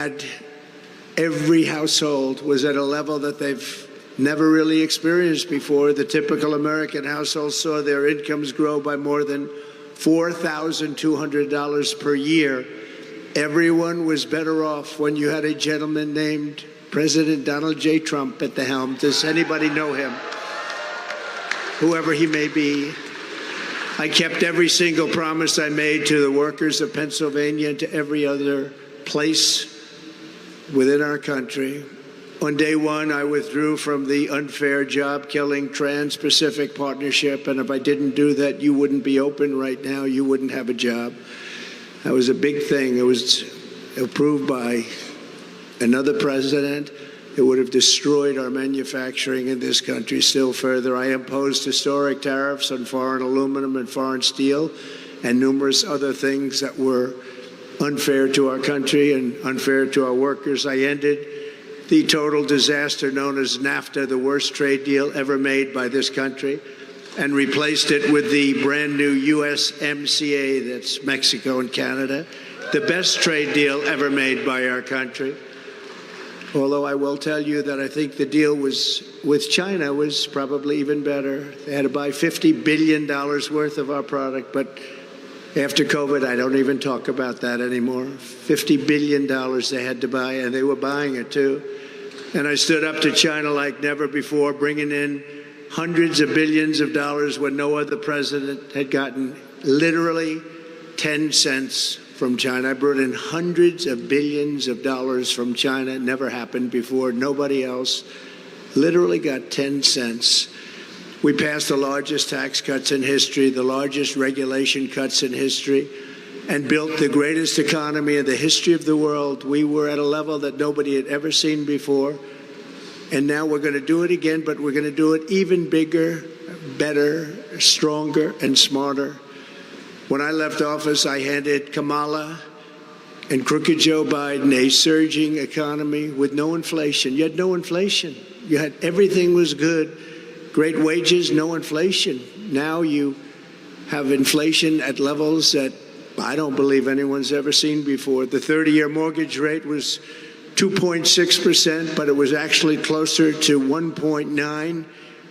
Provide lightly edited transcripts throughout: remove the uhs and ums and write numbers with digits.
Every household was at a level that they've never really experienced before. The typical American household saw their incomes grow by more than $4,200 per year. Everyone was better off when you had a gentleman named President Donald J. Trump at the helm. Does anybody know him? Whoever he may be. I kept every single promise I made to the workers of Pennsylvania and to every other place within our country. On day one, I withdrew from the unfair job-killing Trans-Pacific Partnership, and if I didn't do that, you wouldn't be open right now. You wouldn't have a job. That was a big thing. It was approved by another president. It would have destroyed our manufacturing in this country still further. I imposed historic tariffs on foreign aluminum and foreign steel and numerous other things that were unfair to our country and unfair to our workers. I ended the total disaster known as NAFTA, the worst trade deal ever made by this country, and replaced it with the brand new USMCA, that's Mexico and Canada, the best trade deal ever made by our country. Although I will tell you that I think the deal with China was probably even better. They had to buy $50 billion worth of our product, but after COVID, I don't even talk about that anymore. $50 billion they had to buy, and they were buying it too. And I stood up to China like never before, bringing in hundreds of billions of dollars when no other president had gotten literally 10 cents from China. I brought in hundreds of billions of dollars from China. It never happened before. Nobody else literally got 10 cents. We passed the largest tax cuts in history, the largest regulation cuts in history, and built the greatest economy in the history of the world. We were at a level that nobody had ever seen before. And now we're going to do it again, but we're going to do it even bigger, better, stronger, and smarter. When I left office, I handed Kamala and crooked Joe Biden a surging economy with no inflation. You had no inflation. You had everything was good. Great wages, no inflation. Now you have inflation at levels that I don't believe anyone's ever seen before. The 30-year mortgage rate was 2.6%, but it was actually closer to 1.9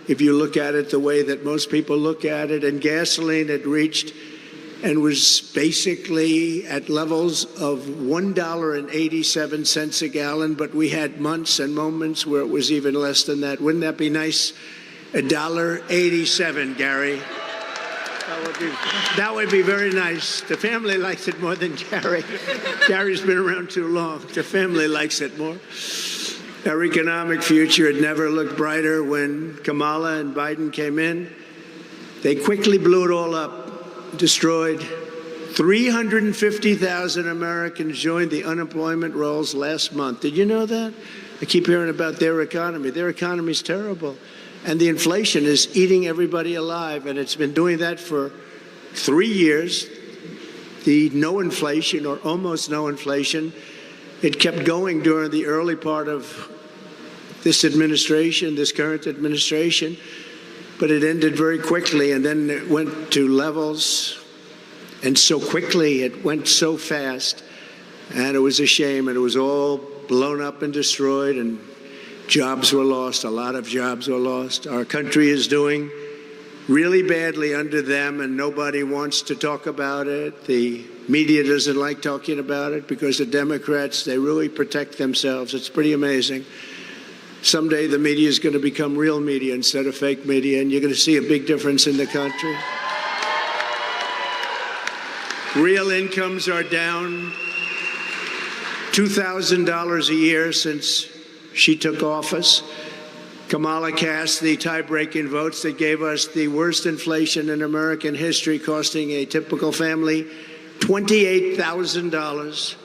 if you look at it the way that most people look at it. And gasoline had reached and was basically at levels of $1.87 a gallon, but we had months and moments where it was even less than that. Wouldn't that be nice? $1.87, Gary. That would be very nice. The family likes it more than Gary. Gary's been around too long. The family likes it more. Our economic future had never looked brighter when Kamala and Biden came in. They quickly blew it all up, destroyed. 350,000 Americans joined the unemployment rolls last month. Did you know that? I keep hearing about their economy. Their economy is terrible. And the inflation is eating everybody alive, and it's been doing that for 3 years. The no inflation, or almost no inflation, it kept going during the early part of this administration, this current administration, but it ended very quickly, and then it went to levels, and so quickly, it went so fast, and it was a shame, and it was all blown up and destroyed, and jobs were lost. A lot of jobs were lost. Our country is doing really badly under them, and nobody wants to talk about it. The media doesn't like talking about it because the Democrats, they really protect themselves. It's pretty amazing. Someday the media is going to become real media instead of fake media, and you're going to see a big difference in the country. Real incomes are down $2,000 a year since she took office. Kamala cast the tie-breaking votes that gave us the worst inflation in American history, costing a typical family $28,000.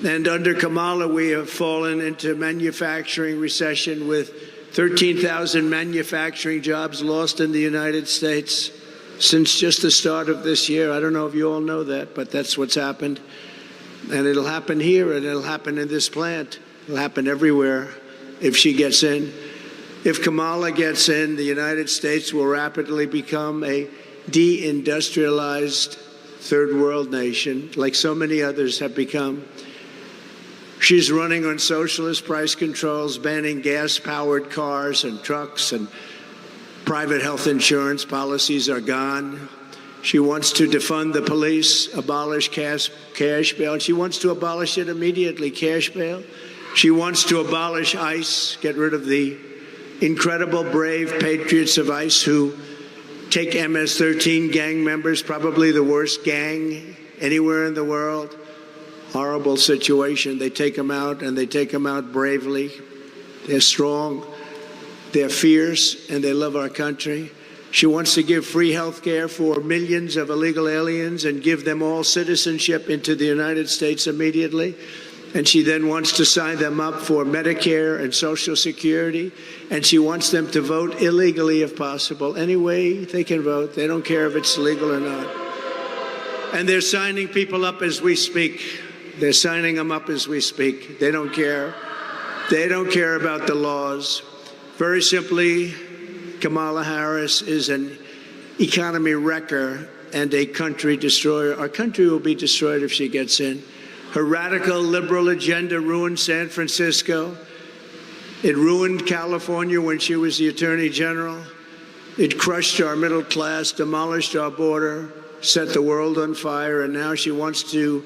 And under Kamala, we have fallen into manufacturing recession with 13,000 manufacturing jobs lost in the United States since just the start of this year. I don't know if you all know that, but that's what's happened. And it'll happen here, and it'll happen in this plant. It'll happen everywhere if she gets in. If Kamala gets in, the United States will rapidly become a deindustrialized third world nation, like so many others have become. She's running on socialist price controls, banning gas-powered cars and trucks, and private health insurance policies are gone. She wants to defund the police, abolish cash bail. She wants to abolish it immediately, cash bail. She wants to abolish ICE, get rid of the incredible, brave patriots of ICE who take MS-13 gang members, probably the worst gang anywhere in the world. Horrible situation. They take them out, and they take them out bravely. They're strong, they're fierce, and they love our country. She wants to give free health care for millions of illegal aliens and give them all citizenship into the United States immediately. And she then wants to sign them up for Medicare and Social Security. And she wants them to vote illegally if possible. Any way they can vote. They don't care if it's legal or not. And they're signing people up as we speak. They're signing them up as we speak. They don't care. They don't care about the laws. Very simply, Kamala Harris is an economy wrecker and a country destroyer. Our country will be destroyed if she gets in. Her radical liberal agenda ruined San Francisco. It ruined California when she was the Attorney General. It crushed our middle class, demolished our border, set the world on fire, and now she wants to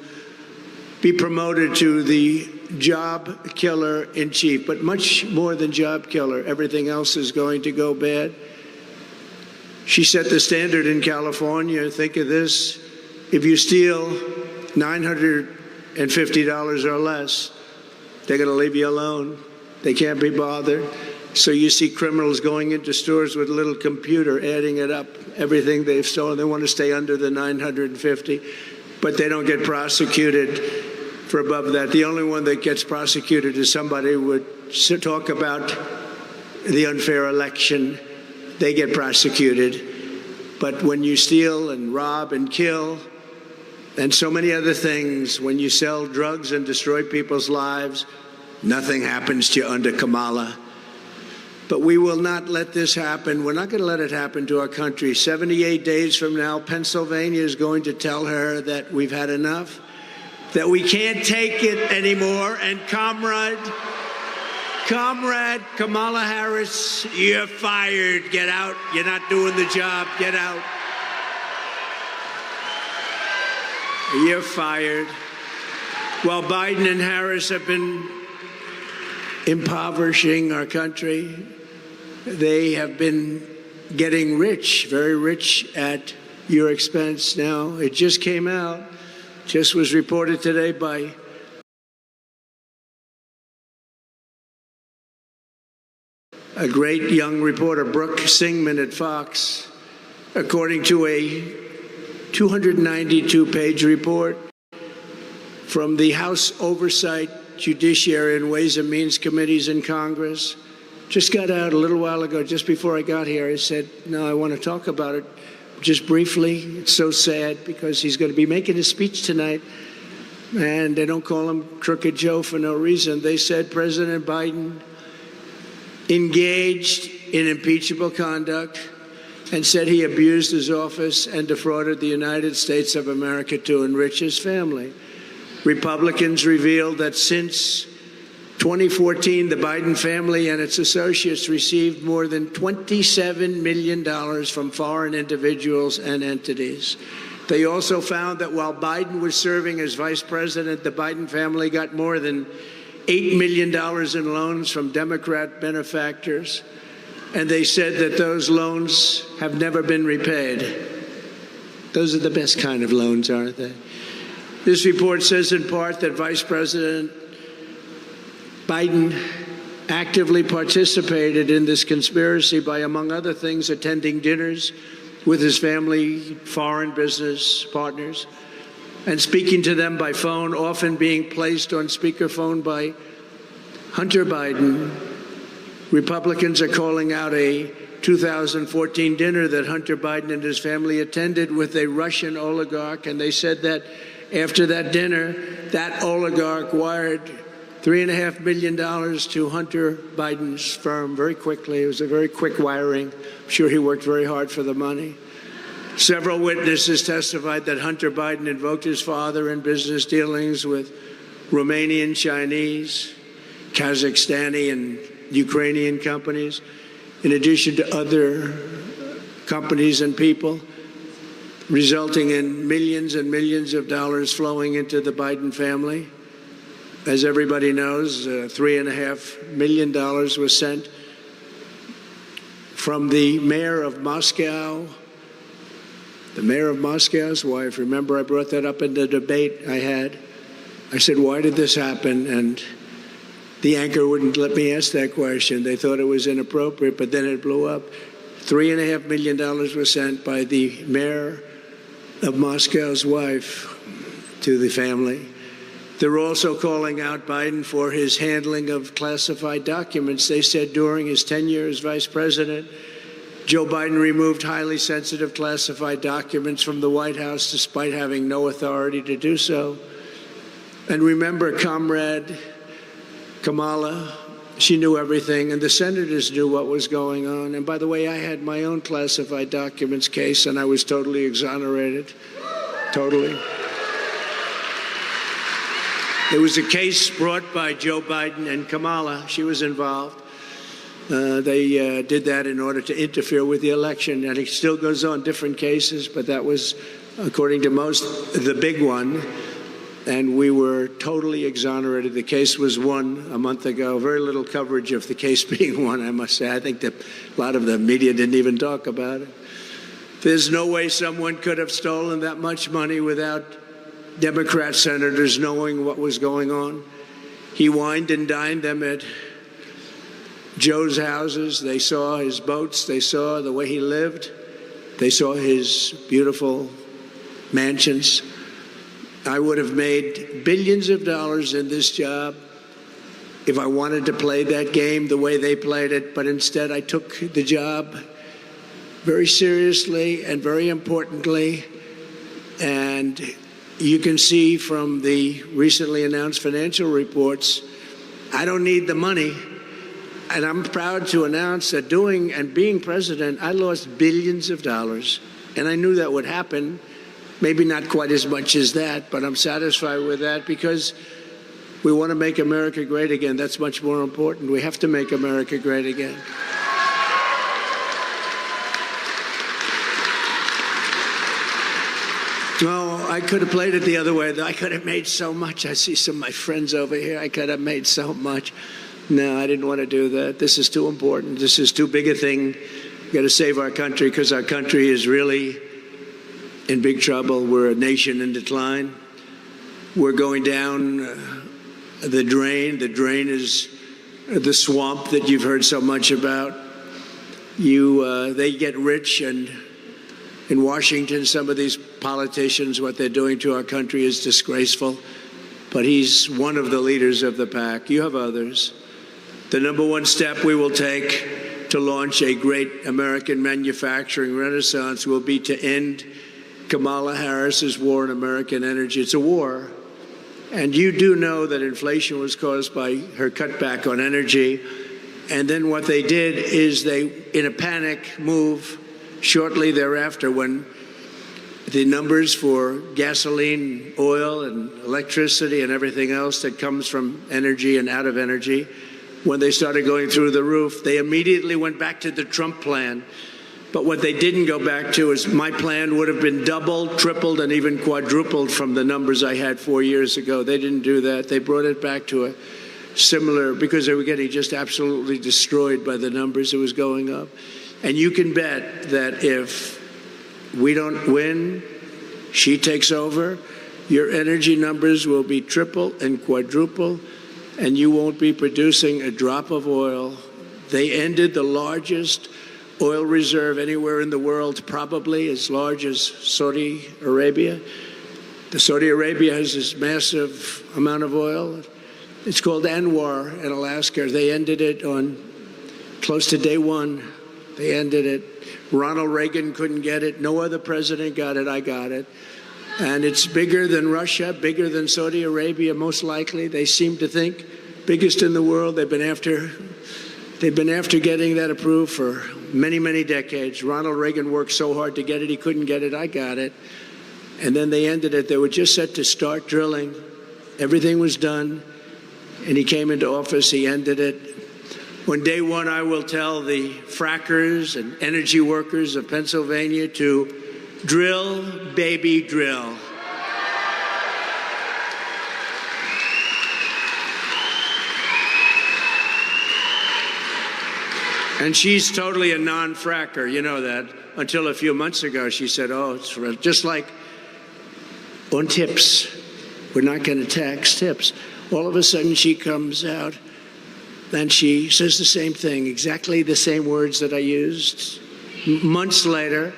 be promoted to the job killer in chief. But much more than job killer, everything else is going to go bad. She set the standard in California. Think of this. If you steal $950 or less, they're going to leave you alone. They can't be bothered. So you see criminals going into stores with a little computer, adding it up, everything they've stolen. They want to stay under the 950, but they don't get prosecuted for above that. The only one that gets prosecuted is somebody who would talk about the unfair election. They get prosecuted. But when you steal and rob and kill, and so many other things, when you sell drugs and destroy people's lives, nothing happens to you under Kamala. But we will not let this happen. We're not going to let it happen to our country. 78 days from now, Pennsylvania is going to tell her that we've had enough, that we can't take it anymore. And comrade Kamala Harris, you're fired. Get out. You're not doing the job. Get out. You're fired. While Biden and Harris have been impoverishing our country, they have been getting rich, very rich at your expense. Now, it just came out, just was reported today by a great young reporter, Brooke Singman at Fox, according to a 292-page report from the House Oversight, Judiciary, and Ways and Means Committees in Congress. Just got out a little while ago, just before I got here. I said, no, I want to talk about it just briefly. It's so sad because he's going to be making a speech tonight, and they don't call him Crooked Joe for no reason. They said President Biden engaged in impeachable conduct and said he abused his office and defrauded the United States of America to enrich his family. Republicans revealed that since 2014, the Biden family and its associates received more than $27 million from foreign individuals and entities. They also found that while Biden was serving as vice president, the Biden family got more than $8 million in loans from Democrat benefactors. And they said that those loans have never been repaid. Those are the best kind of loans, aren't they? This report says in part that Vice President Biden actively participated in this conspiracy by, among other things, attending dinners with his family, foreign business partners, and speaking to them by phone, often being placed on speakerphone by Hunter Biden. Republicans are calling out a 2014 dinner that Hunter Biden and his family attended with a Russian oligarch, and they said that after that dinner, that oligarch wired $3.5 million to Hunter Biden's firm very quickly. It was a very quick wiring. I'm sure he worked very hard for the money. Several witnesses testified that Hunter Biden invoked his father in business dealings with Romanian, Chinese, Kazakhstani, and Ukrainian companies, in addition to other companies and people, resulting in millions and millions of dollars flowing into the Biden family. As everybody knows, $3.5 million was sent from the mayor of Moscow, the mayor of Moscow's wife. Remember, I brought that up in the debate I had. I said, why did this happen? And the anchor wouldn't let me ask that question. They thought it was inappropriate, but then it blew up. $3.5 million was sent by the mayor of Moscow's wife to the family. They're also calling out Biden for his handling of classified documents. They said during his tenure as vice president, Joe Biden removed highly sensitive classified documents from the White House despite having no authority to do so. And remember, Comrade Kamala, she knew everything, and the senators knew what was going on. And by the way, I had my own classified documents case, and I was totally exonerated. Totally. It was a case brought by Joe Biden and Kamala. She was involved. They did that in order to interfere with the election, and it still goes on, different cases, but that was, according to most, the big one. And we were totally exonerated. The case was won a month ago. Very little coverage of the case being won, I must say. I think that a lot of the media didn't even talk about it. There's no way someone could have stolen that much money without Democrat senators knowing what was going on. He wined and dined them at Joe's houses. They saw his boats. They saw the way he lived. They saw his beautiful mansions. I would have made billions of dollars in this job if I wanted to play that game the way they played it, but instead I took the job very seriously and very importantly. And you can see from the recently announced financial reports, I don't need the money. And I'm proud to announce that doing and being president, I lost billions of dollars. And I knew that would happen. Maybe not quite as much as that, but I'm satisfied with that because we want to make America great again. That's much more important. We have to make America great again. No, I could have played it the other way. I could have made so much. I see some of my friends over here. I could have made so much. No, I didn't want to do that. This is too important. This is too big a thing. We've got to save our country because our country is really in big trouble. We're a nation in decline. We're going down the drain. The drain is the swamp that you've heard so much about. They get rich, and in Washington, some of these politicians, what they're doing to our country is disgraceful. But he's one of the leaders of the pack. You have others. The number one step we will take to launch a great American manufacturing renaissance will be to end Kamala Harris's war on American energy. It's a war. And you do know that inflation was caused by her cutback on energy. And then what they did is they, in a panic move, shortly thereafter, when the numbers for gasoline, oil, and electricity and everything else that comes from energy and out of energy, when they started going through the roof, they immediately went back to the Trump plan. But what they didn't go back to is my plan would have been doubled, tripled, and even quadrupled from the numbers I had 4 years ago. They didn't do that. They brought it back to a similar, because they were getting just absolutely destroyed by the numbers that was going up. And you can bet that if we don't win, she takes over, your energy numbers will be triple and quadruple, and you won't be producing a drop of oil. They ended the largest oil reserve anywhere in the world, probably as large as Saudi Arabia. The Saudi Arabia has this massive amount of oil. It's called Anwar in Alaska. They ended it on close to day one. They ended it. Ronald Reagan couldn't get it. No other president got it. I got it. And it's bigger than Russia, bigger than Saudi Arabia, most likely. They seem to think biggest in the world. They've been after getting that approved for many, many decades. Ronald Reagan worked so hard to get it. He couldn't get it. I got it. And then they ended it. They were just set to start drilling Everything was done, and he came into office. He ended it. On day one, I will tell the frackers and energy workers of Pennsylvania to drill, baby, drill. And she's totally a non-fracker, you know that. Until a few months ago, she said, oh, it's just like on tips. We're not going to tax tips. All of a sudden, she comes out and she says the same thing, exactly the same words that I used months later,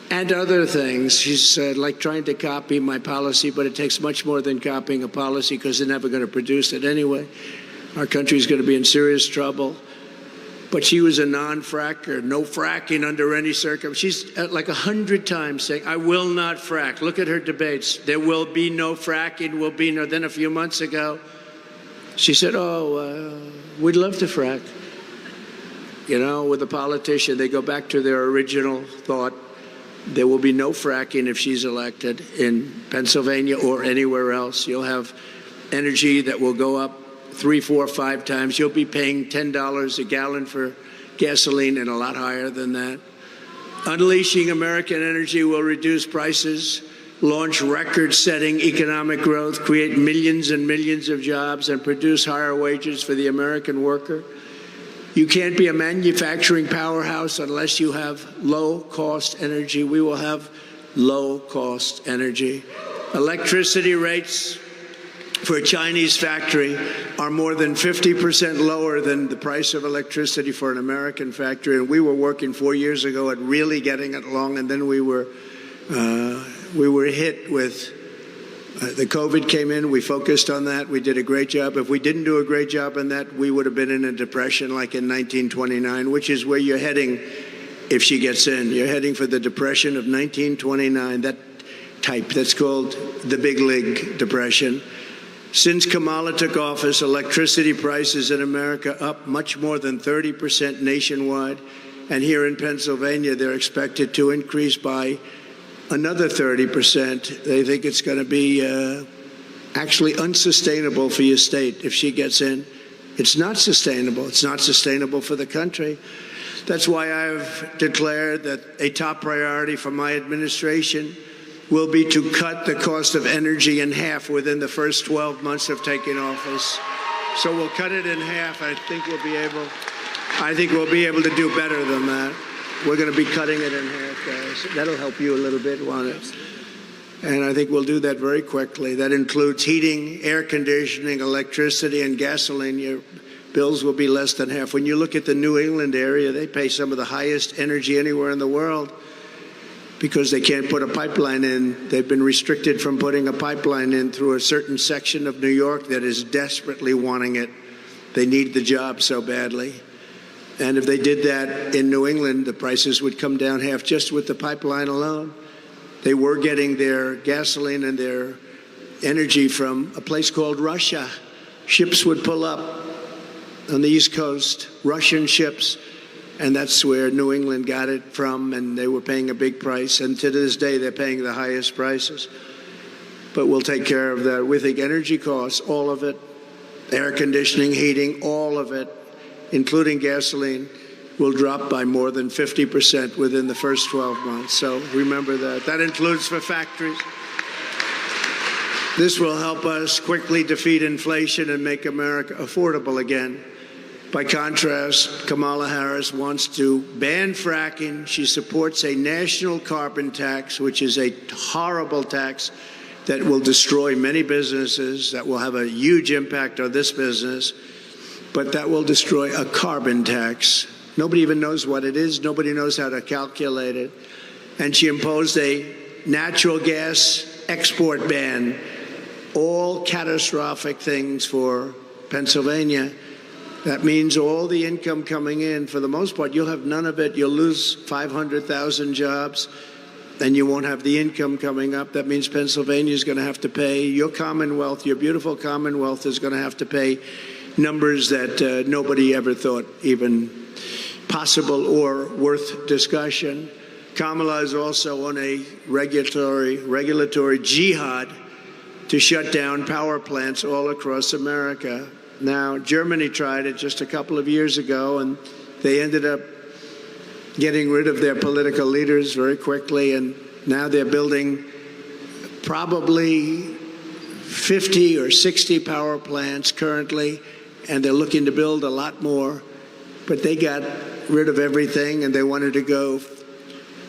and other things. She's like trying to copy my policy, but it takes much more than copying a policy because they're never going to produce it anyway. Our country's going to be in serious trouble. But she was a non-fracker, no fracking under any circumstance. She's like 100 times saying, I will not frack. Look at her debates. There will be no fracking, will be no. Then a few months ago, she said, we'd love to frack. You know, with a politician, they go back to their original thought. There will be no fracking if she's elected in Pennsylvania or anywhere else. You'll have energy that will go up 3, 4, 5 times. You'll be paying $10 a gallon for gasoline and a lot higher than that. Unleashing American energy will reduce prices, launch record-setting economic growth, create millions and millions of jobs, and produce higher wages for the American worker. You can't be a manufacturing powerhouse unless you have low-cost energy. We will have low-cost energy. Electricity rates for a Chinese factory are more than 50% lower than the price of electricity for an American factory. And we were working 4 years ago at really getting it along, and then we were hit with the COVID came in. We focused on that. We did a great job. If we didn't do a great job on that, we would have been in a depression like in 1929, which is where you're heading if she gets in. You're heading for the depression of 1929, that type. That's called the Big League Depression. Since Kamala took office, electricity prices in America up much more than 30% nationwide. And here in Pennsylvania, they're expected to increase by another 30%. They think it's going to be actually unsustainable for your state if she gets in. It's not sustainable. It's not sustainable for the country. That's why I've declared that a top priority for my administration will be to cut the cost of energy in half within the first 12 months of taking office. So we'll cut it in half. I think we'll be able to do better than that. We're going to be cutting it in half, guys. That'll help you a little bit, won't it? And I think we'll do that very quickly. That includes heating, air conditioning, electricity, and gasoline. Your bills will be less than half. When you look at the New England area, they pay some of the highest energy anywhere in the world because they can't put a pipeline in. They've been restricted from putting a pipeline in through a certain section of New York that is desperately wanting it. They need the job so badly. And if they did that in New England, the prices would come down half just with the pipeline alone. They were getting their gasoline and their energy from a place called Russia. Ships would pull up on the East Coast, Russian ships, and that's where New England got it from, and they were paying a big price. And to this day, they're paying the highest prices. But we'll take care of that. We think energy costs, all of it, air conditioning, heating, all of it, including gasoline, will drop by more than 50% within the first 12 months. So remember that. That includes for factories. This will help us quickly defeat inflation and make America affordable again. By contrast, Kamala Harris wants to ban fracking. She supports a national carbon tax, which is a horrible tax that will destroy many businesses, that will have a huge impact on this business, but that will destroy a carbon tax. Nobody even knows what it is. Nobody knows how to calculate it. And she imposed a natural gas export ban, all catastrophic things for Pennsylvania. That means all the income coming in, for the most part, you'll have none of it. You'll lose 500,000 jobs, and you won't have the income coming up. That means Pennsylvania is going to have to pay. Your Commonwealth, your beautiful Commonwealth, is going to have to pay numbers that nobody ever thought even possible or worth discussion. Kamala is also on a regulatory jihad to shut down power plants all across America. Now, Germany tried it just a couple of years ago, and they ended up getting rid of their political leaders very quickly, and now they're building probably 50 or 60 power plants currently, and they're looking to build a lot more. But they got rid of everything, and they wanted to go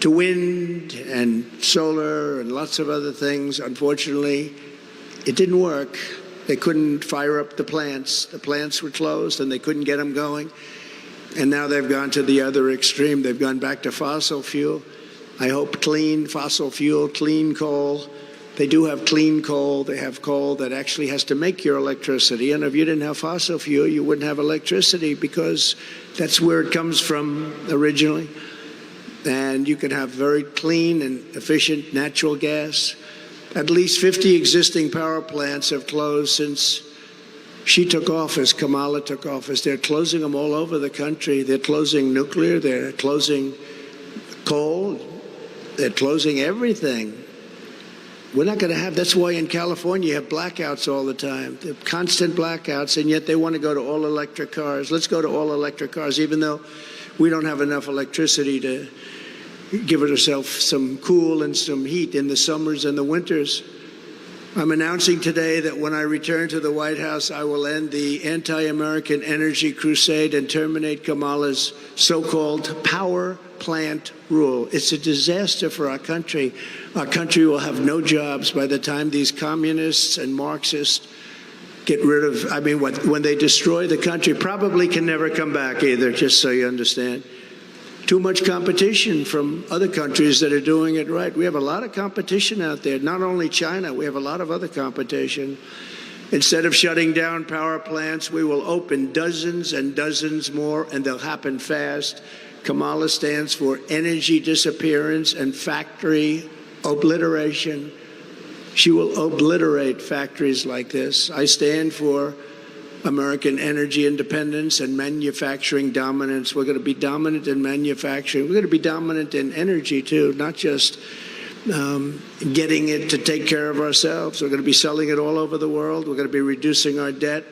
to wind and solar and lots of other things. Unfortunately, it didn't work. They couldn't fire up the plants. The plants were closed, and they couldn't get them going. And now they've gone to the other extreme. They've gone back to fossil fuel. I hope clean fossil fuel, clean coal. They do have clean coal. They have coal that actually has to make your electricity. And if you didn't have fossil fuel, you wouldn't have electricity, because that's where it comes from originally. And you can have very clean and efficient natural gas. At least 50 existing power plants have closed since she took office, Kamala took office. They're closing them all over the country. They're closing nuclear. They're closing coal. They're closing everything. We're not going to have, that's why in California you have blackouts all the time. They're constant blackouts, and yet they want to go to all electric cars. Let's go to all electric cars, even though we don't have enough electricity to give ourselves some cool and some heat in the summers and the winters. I'm announcing today that when I return to the White House, I will end the anti-American energy crusade and terminate Kamala's so-called power plant rule. It's a disaster for our country. Our country will have no jobs by the time these communists and Marxists get rid of, when they destroy the country, probably can never come back either, just so you understand. Too much competition from other countries that are doing it right. We have a lot of competition out there, not only China, we have a lot of other competition. Instead of shutting down power plants, we will open dozens and dozens more, and they'll happen fast. Kamala stands for energy disappearance and factory obliteration. She will obliterate factories like this. I stand for American energy independence and manufacturing dominance. We're going to be dominant in manufacturing. We're going to be dominant in energy, too, not just getting it to take care of ourselves. We're going to be selling it all over the world. We're going to be reducing our debt.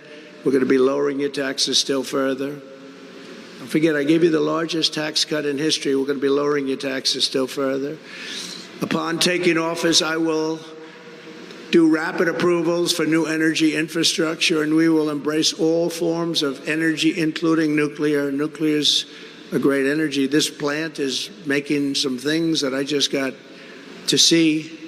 We're going to be lowering your taxes still further. Don't forget, I gave you the largest tax cut in history. We're going to be lowering your taxes still further. Upon taking office, I will do rapid approvals for new energy infrastructure, and we will embrace all forms of energy, including nuclear. Nuclear is a great energy. This plant is making some things that I just got to see,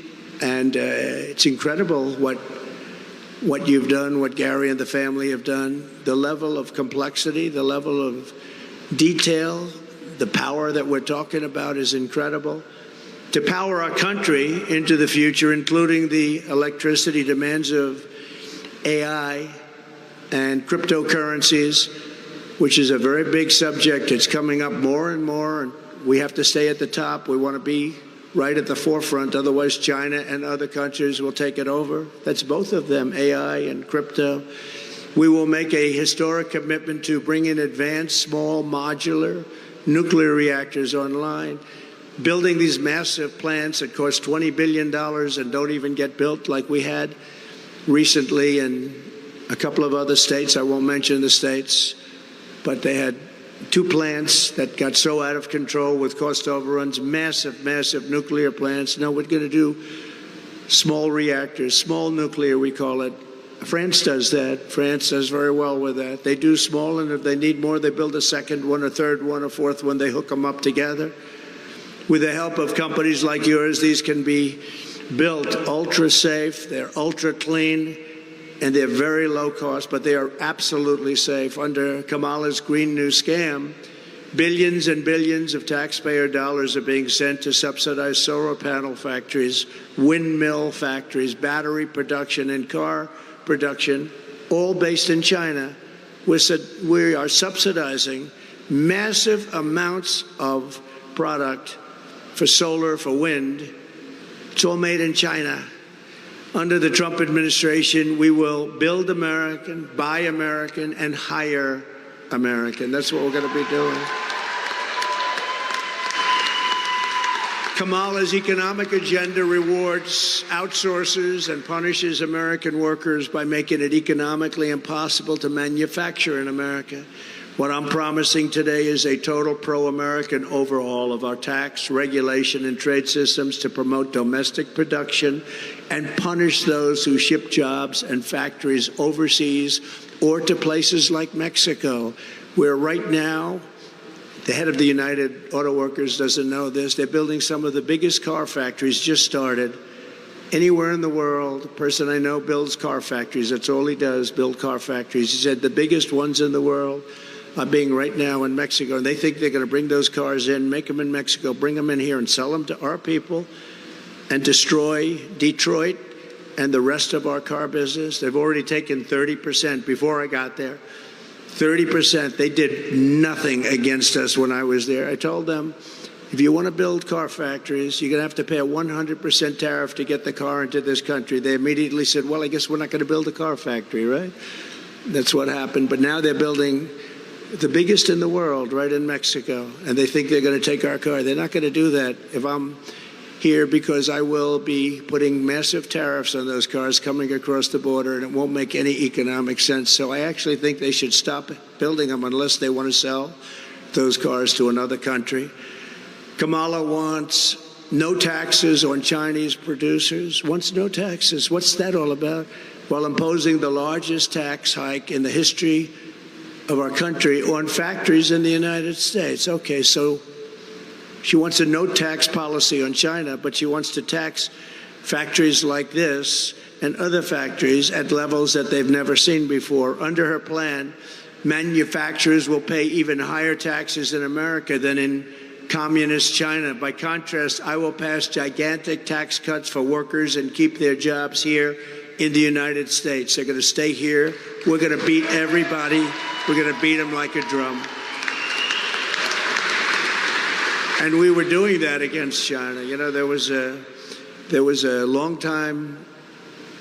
and it's incredible what you've done, what Gary and the family have done, the level of complexity, the level of detail, the power that we're talking about is incredible. To power our country into the future, including the electricity demands of AI and cryptocurrencies, which is a very big subject. It's coming up more and more, and we have to stay at the top. We want to be right at the forefront. Otherwise, China and other countries will take it over. That's both of them, AI and crypto. We will make a historic commitment to bring in advanced, small, modular nuclear reactors online. Building these massive plants that cost $20 billion and don't even get built, like we had recently in a couple of other states. I won't mention the states, but they had 2 plants that got so out of control with cost overruns, massive, massive nuclear plants. Now we're going to do small reactors, small nuclear, we call it. France does that. France does very well with that. They do small, and if they need more, they build a second one, a third one, a fourth one. They hook them up together. With the help of companies like yours, these can be built ultra safe, they're ultra clean, and they're very low cost, but they are absolutely safe. Under Kamala's Green New Scam, billions and billions of taxpayer dollars are being sent to subsidize solar panel factories, windmill factories, battery production, and car production, all based in China. We are subsidizing massive amounts of product for solar, for wind. It's all made in China. Under the Trump administration, we will build American, buy American, and hire American. That's what we're going to be doing. Kamala's economic agenda rewards outsourcers and punishes American workers by making it economically impossible to manufacture in America. What I'm promising today is a total pro-American overhaul of our tax, regulation, and trade systems to promote domestic production and punish those who ship jobs and factories overseas or to places like Mexico, where right now, the head of the United Auto Workers doesn't know this, they're building some of the biggest car factories, just started, anywhere in the world. A person I know builds car factories. That's all he does, build car factories. He said the biggest ones in the world are being right now in Mexico. And they think they're going to bring those cars in, make them in Mexico, bring them in here and sell them to our people and destroy Detroit and the rest of our car business. They've already taken 30% before I got there. 30%. They did nothing against us when I was there. I told them, if you want to build car factories, you're going to have to pay a 100% tariff to get the car into this country. They immediately said, well, I guess we're not going to build a car factory, right? That's what happened. But now they're building the biggest in the world right in Mexico, and they think they're going to take our car. They're not going to do that if I'm here, because I will be putting massive tariffs on those cars coming across the border, and it won't make any economic sense. So I actually think they should stop building them unless they want to sell those cars to another country. Kamala wants no taxes on Chinese producers, wants no taxes. What's that all about? While imposing the largest tax hike in the history of our country on factories in the United States. Okay, so she wants a no-tax policy on China, but she wants to tax factories like this and other factories at levels that they've never seen before. Under her plan, manufacturers will pay even higher taxes in America than in communist China. By contrast, I will pass gigantic tax cuts for workers and keep their jobs here in the United States. They're going to stay here. We're going to beat everybody. We're going to beat them like a drum. And we were doing that against China. You know, there was a long-time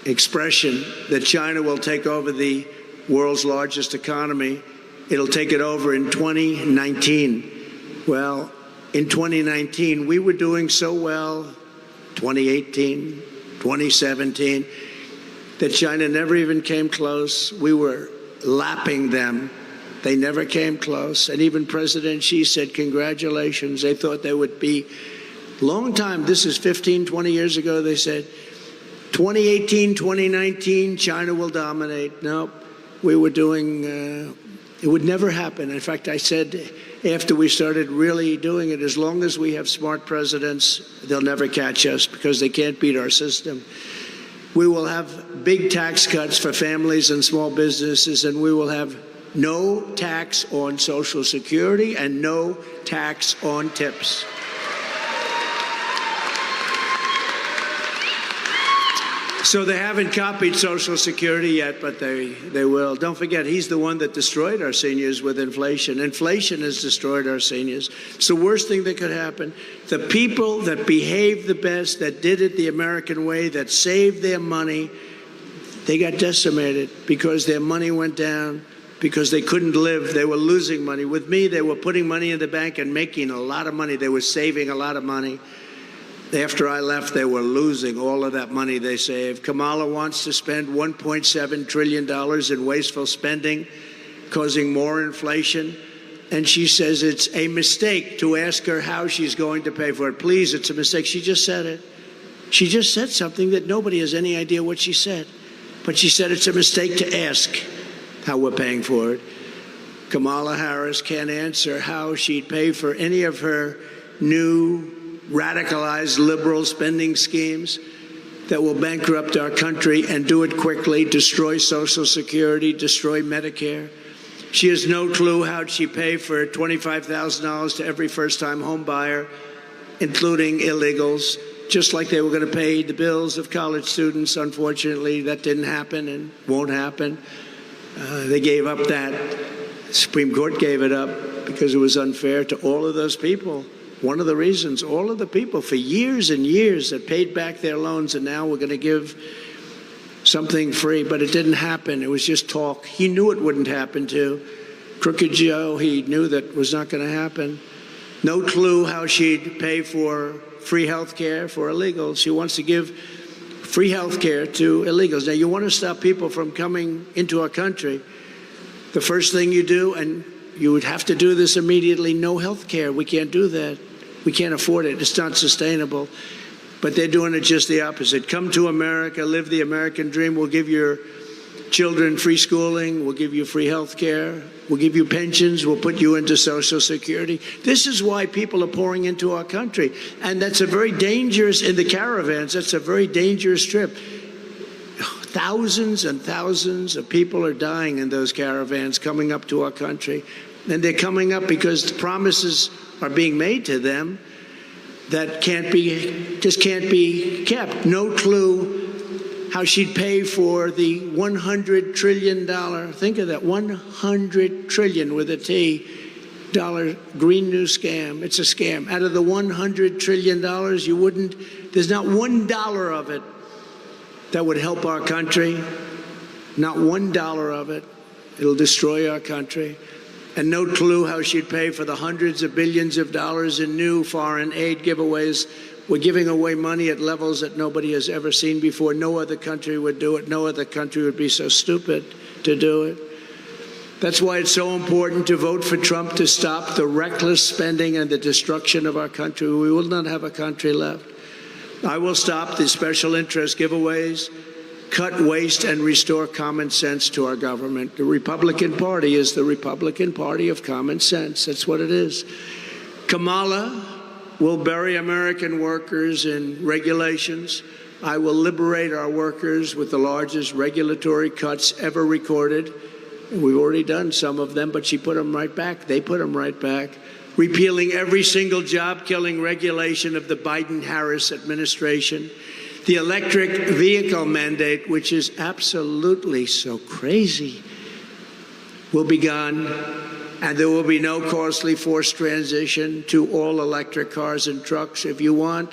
expression that China will take over the world's largest economy. It'll take it over in 2019. Well, in 2019, we were doing so well, 2018, 2017, that China never even came close. We were lapping them. They never came close. And even President Xi said, congratulations. They thought they would be. Long time, this is 15, 20 years ago, they said, 2018, 2019, China will dominate. Nope. We were doing, it would never happen. In fact, I said, after we started really doing it, as long as we have smart presidents, they'll never catch us because they can't beat our system. We will have big tax cuts for families and small businesses, and we will have no tax on Social Security and no tax on tips. So they haven't copied Social Security yet, but they will. Don't forget, he's the one that destroyed our seniors with inflation. Inflation has destroyed our seniors. It's the worst thing that could happen. The people that behaved the best, that did it the American way, that saved their money, they got decimated because their money went down, because they couldn't live. They were losing money. With me, they were putting money in the bank and making a lot of money. They were saving a lot of money. After I left, they were losing all of that money they saved. Kamala wants to spend $1.7 trillion in wasteful spending, causing more inflation. And she says it's a mistake to ask her how she's going to pay for it. Please, it's a mistake. She just said it. She just said something that nobody has any idea what she said. But she said it's a mistake to ask how we're paying for it. Kamala Harris can't answer how she'd pay for any of her new radicalized liberal spending schemes that will bankrupt our country and do it quickly, destroy Social Security, destroy Medicare. She has no clue how she'd pay for $25,000 to every first-time home buyer, including illegals, just like they were going to pay the bills of college students. Unfortunately, that didn't happen and won't happen. They gave up that. The Supreme Court gave it up because it was unfair to all of those people. One of the reasons, all of the people for years and years that paid back their loans, and now we're going to give something free, but it didn't happen. It was just talk. He knew it wouldn't happen too. Crooked Joe, he knew that was not going to happen. No clue how she'd pay for free health care for illegals. She wants to give free health care to illegals. Now, you want to stop people from coming into our country. The first thing you do, and you would have to do this immediately, no health care. We can't do that. We can't afford it. It's not sustainable. But they're doing it just the opposite. Come to America, live the American dream. We'll give your children free schooling. We'll give you free health care. We'll give you pensions. We'll put you into Social Security. This is why people are pouring into our country. And that's a very dangerous, in the caravans, that's a very dangerous trip. Thousands and thousands of people are dying in those caravans coming up to our country. And they're coming up because promises are being made to them that just can't be kept. No clue how she'd pay for the $100 trillion, think of that, $100 trillion with a T, Green New Scam. It's a scam. Out of the $100 trillion, there's not $1 of it that would help our country. Not $1 of it. It'll destroy our country. And no clue how she'd pay for the hundreds of billions of dollars in new foreign aid giveaways. We're giving away money at levels that nobody has ever seen before. No other country would do it. No other country would be so stupid to do it. That's why it's so important to vote for Trump to stop the reckless spending and the destruction of our country. We will not have a country left. I will stop the special interest giveaways, cut waste, and restore common sense to our government. The Republican Party is the Republican Party of common sense. That's what it is. Kamala will bury American workers in regulations. I will liberate our workers with the largest regulatory cuts ever recorded. We've already done some of them, but she put them right back. They put them right back. Repealing every single job-killing regulation of the Biden-Harris administration. The electric vehicle mandate, which is absolutely so crazy, will be gone, and there will be no costly forced transition to all electric cars and trucks. If you want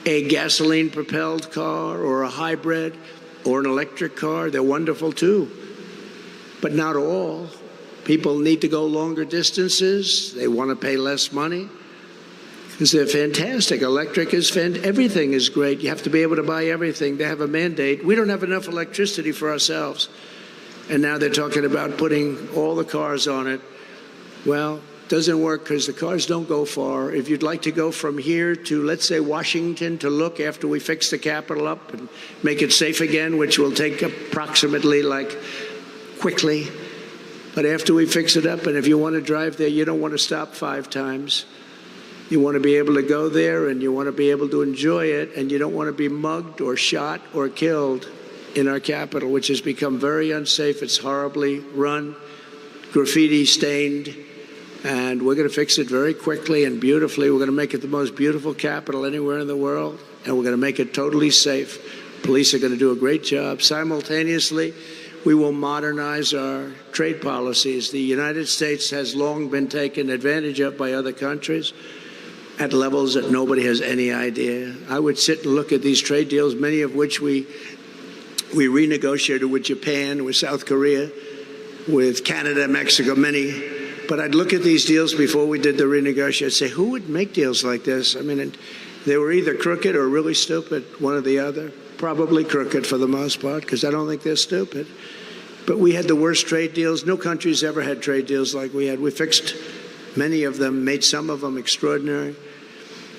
a gasoline-propelled car or a hybrid or an electric car, they're wonderful too, but not all. People need to go longer distances. They want to pay less money because they're fantastic. Electric is everything is great. You have to be able to buy everything. They have a mandate. We don't have enough electricity for ourselves. And now they're talking about putting all the cars on it. Well, it doesn't work because the cars don't go far. If you'd like to go from here to, let's say, Washington to look after we fix the Capitol up and make it safe again, which will take approximately quickly. But after we fix it up, and if you want to drive there, you don't want to stop 5 times. You want to be able to go there, and you want to be able to enjoy it, and you don't want to be mugged or shot or killed in our capital, which has become very unsafe. It's horribly run, graffiti stained, and we're going to fix it very quickly and beautifully. We're going to make it the most beautiful capital anywhere in the world, and we're going to make it totally safe. Police are going to do a great job. Simultaneously, we will modernize our trade policies. The United States has long been taken advantage of by other countries at levels that nobody has any idea. I would sit and look at these trade deals, many of which we renegotiated with Japan, with South Korea, with Canada, Mexico, many. But I'd look at these deals before we did the renegotiation. I'd say, who would make deals like this? I mean, they were either crooked or really stupid, one or the other. Probably crooked for the most part, because I don't think they're stupid. But we had the worst trade deals. No country's ever had trade deals like we had. We fixed many of them, made some of them extraordinary.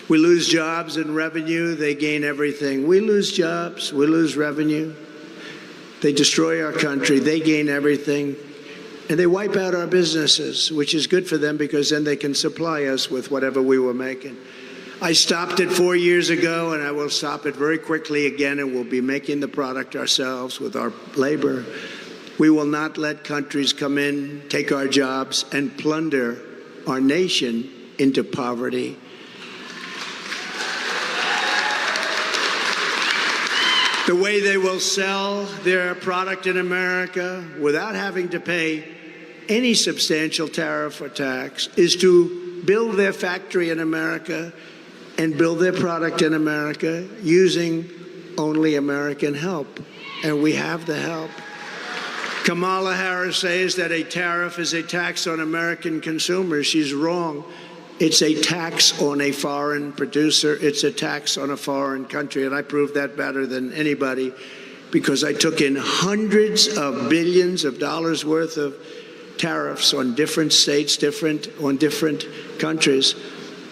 We lose jobs and revenue. They gain everything. We lose jobs. We lose revenue. They destroy our country. They gain everything. And they wipe out our businesses, which is good for them because then they can supply us with whatever we were making. I stopped it 4 years ago, and I will stop it very quickly again, and we'll be making the product ourselves with our labor. We will not let countries come in, take our jobs, and plunder our nation into poverty. The way they will sell their product in America without having to pay any substantial tariff or tax is to build their factory in America and build their product in America using only American help. And we have the help. Kamala Harris says that a tariff is a tax on American consumers. She's wrong. It's a tax on a foreign producer. It's a tax on a foreign country. And I proved that better than anybody because I took in hundreds of billions of dollars worth of tariffs on different states, on different countries.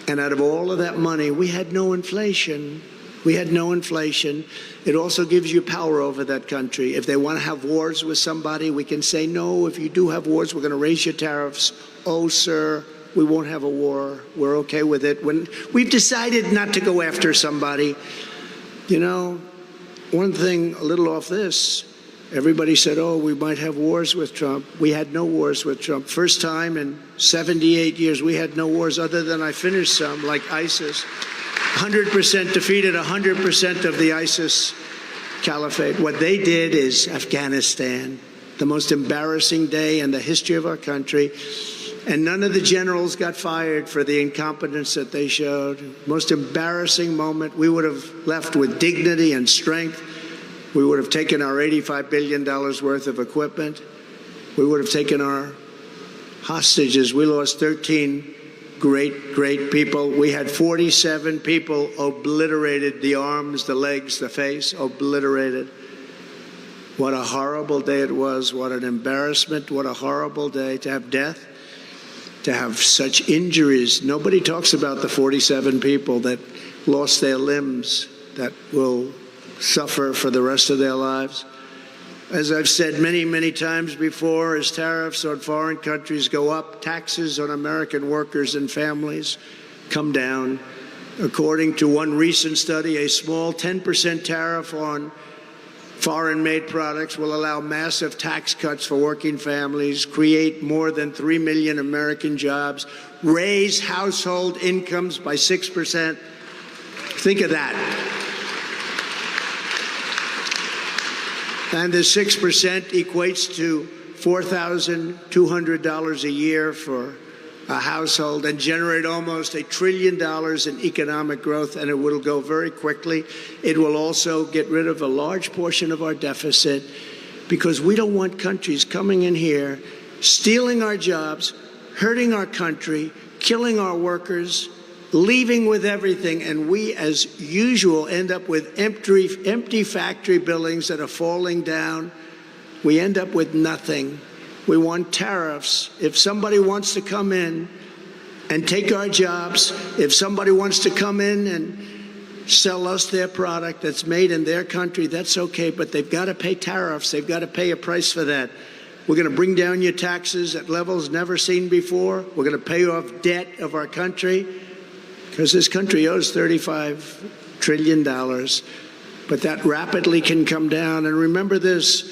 And out of all of that money, we had no inflation. We had no inflation. It also gives you power over that country. If they want to have wars with somebody, we can say, no, if you do have wars, we're going to raise your tariffs. Oh, sir, we won't have a war. We're okay with it. When we've decided not to go after somebody, you know, one thing a little off this, everybody said, oh, we might have wars with Trump. We had no wars with Trump. First time in 78 years, we had no wars other than I finished some, like ISIS. 100% defeated 100% of the ISIS caliphate. What they did is Afghanistan, the most embarrassing day in the history of our country. And none of the generals got fired for the incompetence that they showed. Most embarrassing moment. We would have left with dignity and strength. We would have taken our $85 billion worth of equipment. We would have taken our hostages. We lost 13 great people. We had 47 people obliterated, the arms, the legs, the face, obliterated. What a horrible day it was. What an embarrassment. What a horrible day to have death, to have such injuries. Nobody talks about the 47 people that lost their limbs, that will suffer for the rest of their lives. As I've said many times before, as tariffs on foreign countries go up, taxes on American workers and families come down. According to one recent study, a small 10% tariff on foreign-made products will allow massive tax cuts for working families, create more than 3 million American jobs, raise household incomes by 6%. Think of that. And the 6% equates to $4,200 a year for a household and generate almost $1 trillion in economic growth, and it will go very quickly. It will also get rid of a large portion of our deficit because we don't want countries coming in here, stealing our jobs, hurting our country, killing our workers, leaving with everything, and we, as usual, end up with empty factory buildings that are falling down. We end up with nothing. We want tariffs. If somebody wants to come in and take our jobs, if somebody wants to come in and sell us their product that's made in their country, that's okay, but they've got to pay tariffs. They've got to pay a price for that. We're going to bring down your taxes at levels never seen before. We're going to pay off debt of our country, because this country owes $35 trillion, but that rapidly can come down. And remember this,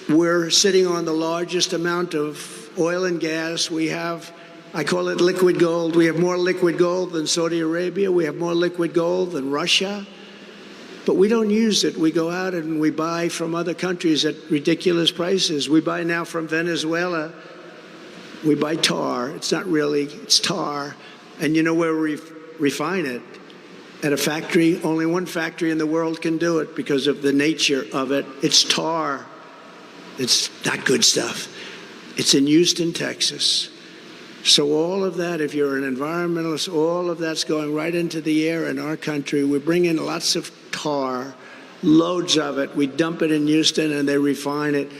we're sitting on the largest amount of oil and gas. We have, I call it liquid gold. We have more liquid gold than Saudi Arabia. We have more liquid gold than Russia. But we don't use it. We go out and we buy from other countries at ridiculous prices. We buy now from Venezuela. We buy tar. It's not really, it's tar. And you know where we refine it? At a factory. Only one factory in the world can do it because of the nature of it. It's tar. It's not good stuff. It's in Houston, Texas. So all of that, if you're an environmentalist, all of that's going right into the air in our country. We bring in lots of tar, loads of it. We dump it in Houston and they refine it.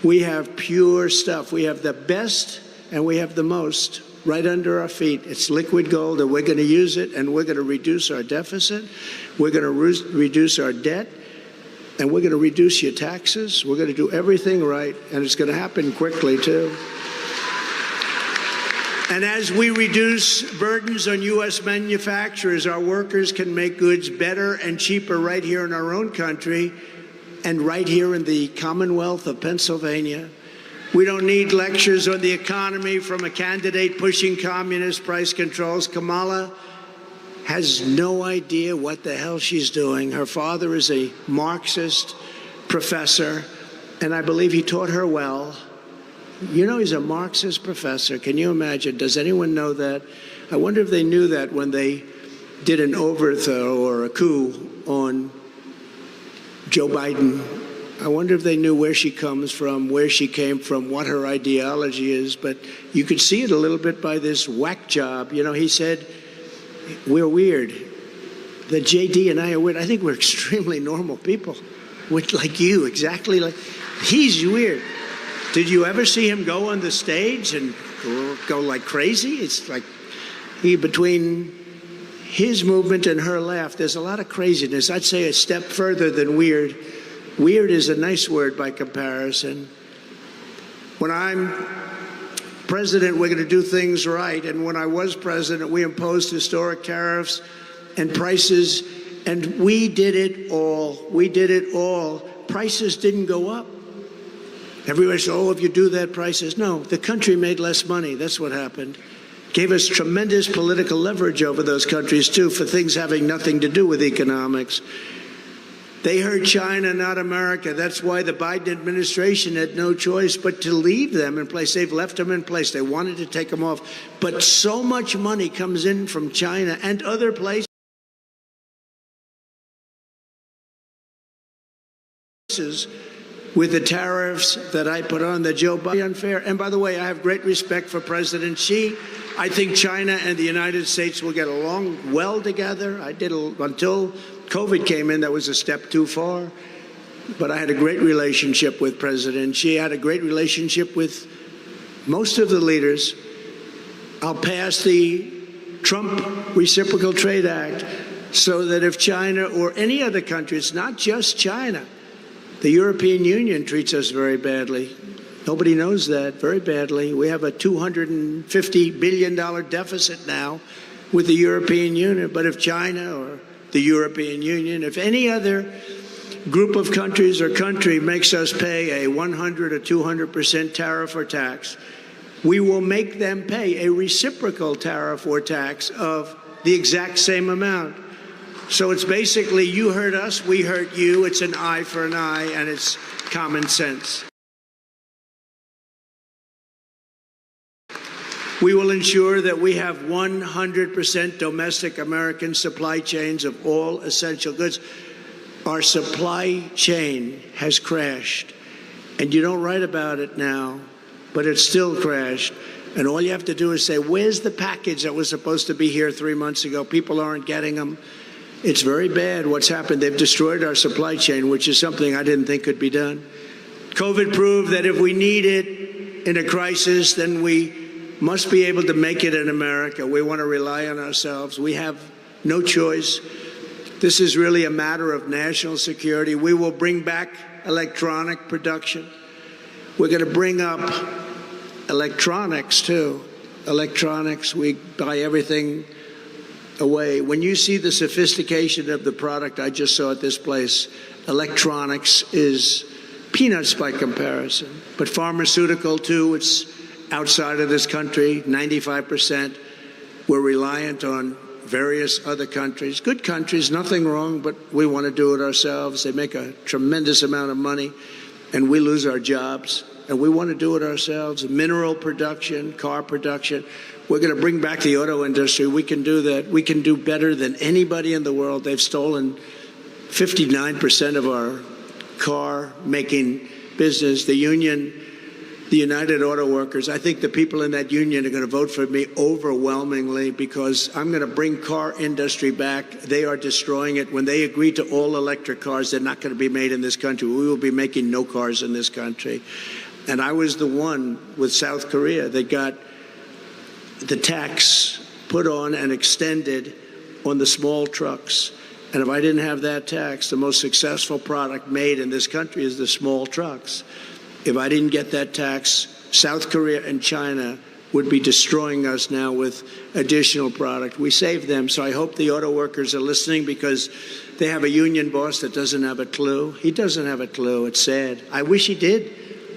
We have pure stuff. We have the best and we have the most right under our feet. It's liquid gold, and we're going to use it, and we're going to reduce our deficit. We're going to reduce our debt, and we're going to reduce your taxes. We're going to do everything right, and it's going to happen quickly, too. And as we reduce burdens on U.S. manufacturers, our workers can make goods better and cheaper right here in our own country and right here in the Commonwealth of Pennsylvania. We don't need lectures on the economy from a candidate pushing communist price controls. Kamala has no idea what the hell she's doing. Her father is a Marxist professor, and I believe he taught her well. You know, he's a Marxist professor. Can you imagine? Does anyone know that? I wonder if they knew that when they did an overthrow or a coup on Joe Biden I wonder if they knew where she comes from, where she came from, what her ideology is. But you could see it a little bit by this whack job. You know, he said, we're weird. That JD and I are weird. I think we're extremely normal people. Like you, exactly like. He's weird. Did you ever see him go on the stage and go like crazy? It's like between his movement and her laugh, there's a lot of craziness. I'd say a step further than weird. Weird is a nice word by comparison. When I'm president, we're going to do things right. And when I was president, we imposed historic tariffs and prices, and we did it all. We did it all. Prices didn't go up. Everybody said, oh, if you do that, prices. No, the country made less money. That's what happened. Gave us tremendous political leverage over those countries, too, for things having nothing to do with economics. They hurt China, not America. That's why the Biden administration had no choice but to leave them in place. They've left them in place. They wanted to take them off. But so much money comes in from China and other places with the tariffs that I put on that Joe Biden unfair. And by the way, I have great respect for President Xi. I think China and the United States will get along well together. I did until COVID came in, that was a step too far. But I had a great relationship with President Xi. I had a great relationship with most of the leaders. I'll pass the Trump Reciprocal Trade Act so that if China or any other country, it's not just China, the European Union treats us very badly. Nobody knows that, very badly. We have a $250 billion deficit now with the European Union. But if China or the European Union, if any other group of countries or country makes us pay a 100 or 200% tariff or tax, we will make them pay a reciprocal tariff or tax of the exact same amount. So it's basically you hurt us, we hurt you. It's an eye for an eye, and it's common sense. We will ensure that we have 100% domestic American supply chains of all essential goods. Our supply chain has crashed, and you don't write about it now, but it's still crashed. And all you have to do is say, where's the package that was supposed to be here 3 months ago? People aren't getting them. It's very bad what's happened. They've destroyed our supply chain, which is something I didn't think could be done. COVID proved that if we need it in a crisis, then we must be able to make it in America. We want to rely on ourselves. We have no choice. This is really a matter of national security. We will bring back electronic production. We're going to bring up electronics, too. Electronics, we buy everything away. When you see the sophistication of the product I just saw at this place, electronics is peanuts by comparison. But pharmaceutical, too, it's outside of this country, 95%. We're reliant on various other countries. Good countries, nothing wrong, but we want to do it ourselves. They make a tremendous amount of money, and we lose our jobs. And we want to do it ourselves. Mineral production, car production. We're going to bring back the auto industry. We can do that. We can do better than anybody in the world. They've stolen 59% of our car-making business. The union, the United Auto Workers, I think the people in that union are going to vote for me overwhelmingly because I'm going to bring car industry back. They are destroying it. When they agree to all electric cars, they're not going to be made in this country. We will be making no cars in this country. And I was the one with South Korea that got the tax put on and extended on the small trucks. And if I didn't have that tax, the most successful product made in this country is the small trucks. If I didn't get that tax, South Korea and China would be destroying us now with additional product. We saved them, so I hope the auto workers are listening because they have a union boss that doesn't have a clue. He doesn't have a clue. It's sad. I wish he did.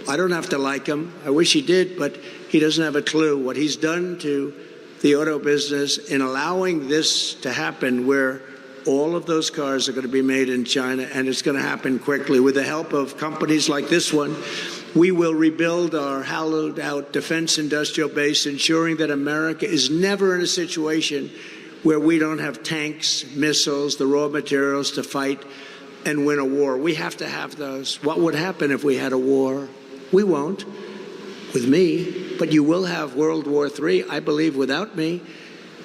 I don't have to like him. I wish he did, but he doesn't have a clue what he's done to the auto business in allowing this to happen where all of those cars are going to be made in China, and it's going to happen quickly. With the help of companies like this one, we will rebuild our hollowed-out defense industrial base, ensuring that America is never in a situation where we don't have tanks, missiles, the raw materials to fight and win a war. We have to have those. What would happen if we had a war? We won't, with me, but you will have World War III, I believe, without me,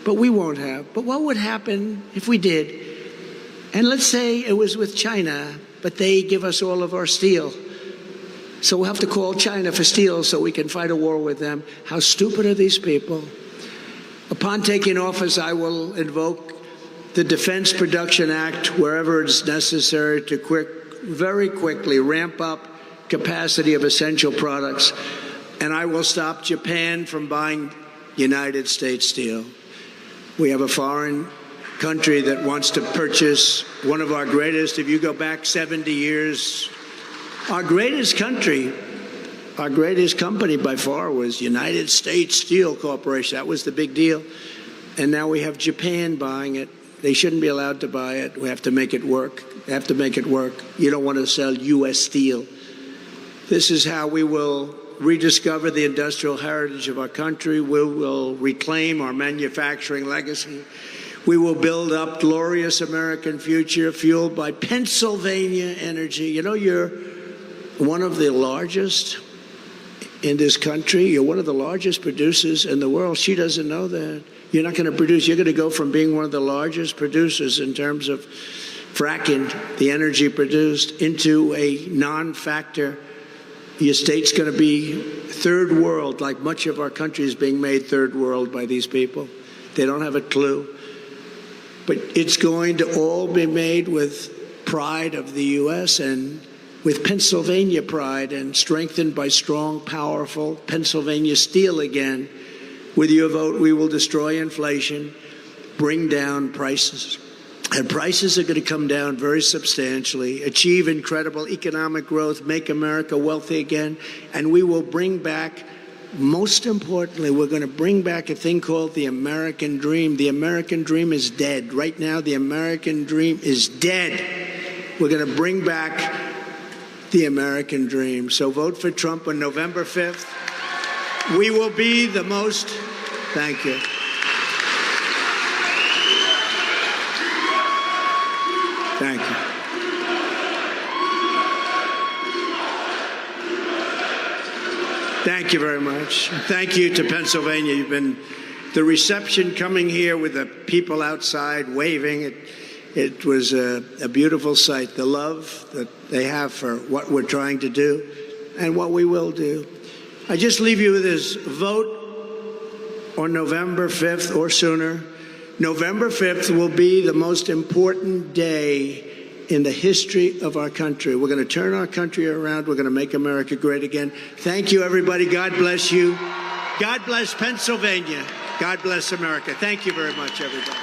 but we won't have. But what would happen if we did? And let's say it was with China, but they give us all of our steel. So we'll have to call China for steel so we can fight a war with them. How stupid are these people? Upon taking office, I will invoke the Defense Production Act wherever it's necessary to very quickly ramp up capacity of essential products. And I will stop Japan from buying United States steel. We have a foreign country that wants to purchase one of our greatest, if you go back 70 years, our greatest country, our greatest company by far was United States Steel Corporation. That was the big deal. And now we have Japan buying it. They shouldn't be allowed to buy it. We have to make it work. They have to make it work. You don't want to sell U.S. steel. This is how we will rediscover the industrial heritage of our country. We will reclaim our manufacturing legacy. We will build up glorious American future fueled by Pennsylvania energy. You know, you're one of the largest in this country. You're one of the largest producers in the world. She doesn't know that. You're not going to produce. You're going to go from being one of the largest producers in terms of fracking, the energy produced, into a non-factor. Your state's going to be third world, like much of our country is being made third world by these people. They don't have a clue. But it's going to all be made with pride of the U.S. and with Pennsylvania pride and strengthened by strong, powerful Pennsylvania steel again. With your vote, we will destroy inflation, bring down prices. And prices are going to come down very substantially, achieve incredible economic growth, make America wealthy again, and we will bring back, most importantly, we're going to bring back a thing called the American dream. The American dream is dead. Right now, the American dream is dead. We're going to bring back the American dream. So vote for Trump on November 5th. We will be the most, thank you. Thank you. Thank you very much. Thank you to Pennsylvania. You've been, the reception coming here with the people outside waving, it was a beautiful sight. The love that they have for what we're trying to do and what we will do. I just leave you with this: vote on November 5th or sooner. November 5th will be the most important day in the history of our country. We're going to turn our country around. We're going to make America great again. Thank you, everybody. God bless you. God bless Pennsylvania. God bless America. Thank you very much, everybody.